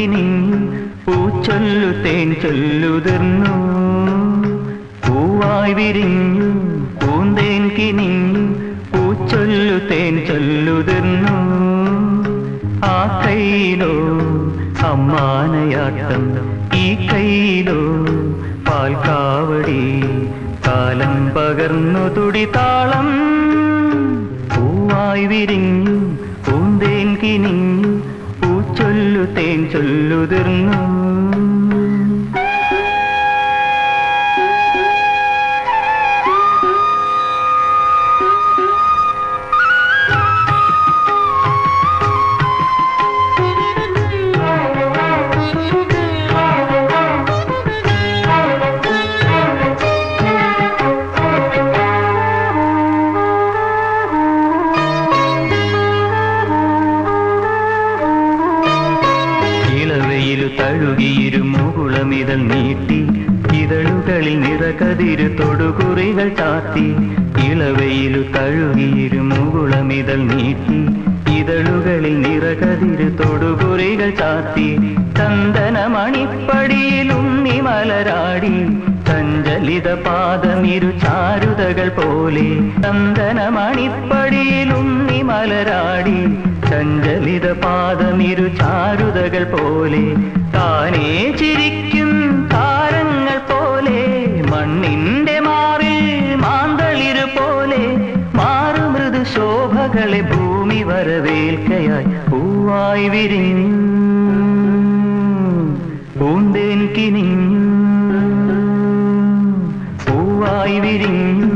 കിനിഞ്ഞു പൂച്ചൊല്ലു തേൻ ചൊല്ലുതിർന്നു പൂവായി വിരിഞ്ഞു പൂന്തേൻ കിനിഞ്ഞു പൂച്ചൊല്ലു തേൻ ചൊല്ലുതിർന്നു ആ കൈയിലോ അമ്മാനയാട്ടം ഈ കൈയിലോ പാൽക്കാവടി കാലം പകർന്നു തുടിതാളം പൂവായി വിരിഞ്ഞു പൂന്തേൻ കിനിഞ്ഞു പൂച്ചൊല്ലു തേൻ ചൊല്ലുതിർന്നു തഴുകിയിരുമുകുളമിതൾ നീട്ടി ഇതളുകളിൽ നിറകതിരു തൊടുകുറികൾ ചാത്തി ഇളവയിലു തഴുകിയിരുമുകുളമിതൾ നീട്ടി ഇതളുകളിൽ നിറകതിരു തൊടുകുറികൾ ചാത്തി ചന്ദനമണിപ്പടിയിൽ ഉണ്ണി മലരാടി സഞ്ചലിത പാദമിരു ചാരുതകൾ പോലെ ചന്ദനമണിപ്പടിയിൽ ഉണ്ണി മലരാടി സഞ്ചലിത പാദമിരു ചാരുതകൾ പോലെ താനേ ചിരിക്കും താരങ്ങൾ പോലെ മണ്ണിന്റെ മാറിൽ മാന്തളിരു പോലെ മാറുമൃദു ശോഭകളെ ഭൂമി വരവേൽക്കയായി പൂവായി വിരിഞ്ഞു പൂന്തേൻ കിനിഞ്ഞു പൂവായി വിരിഞ്ഞു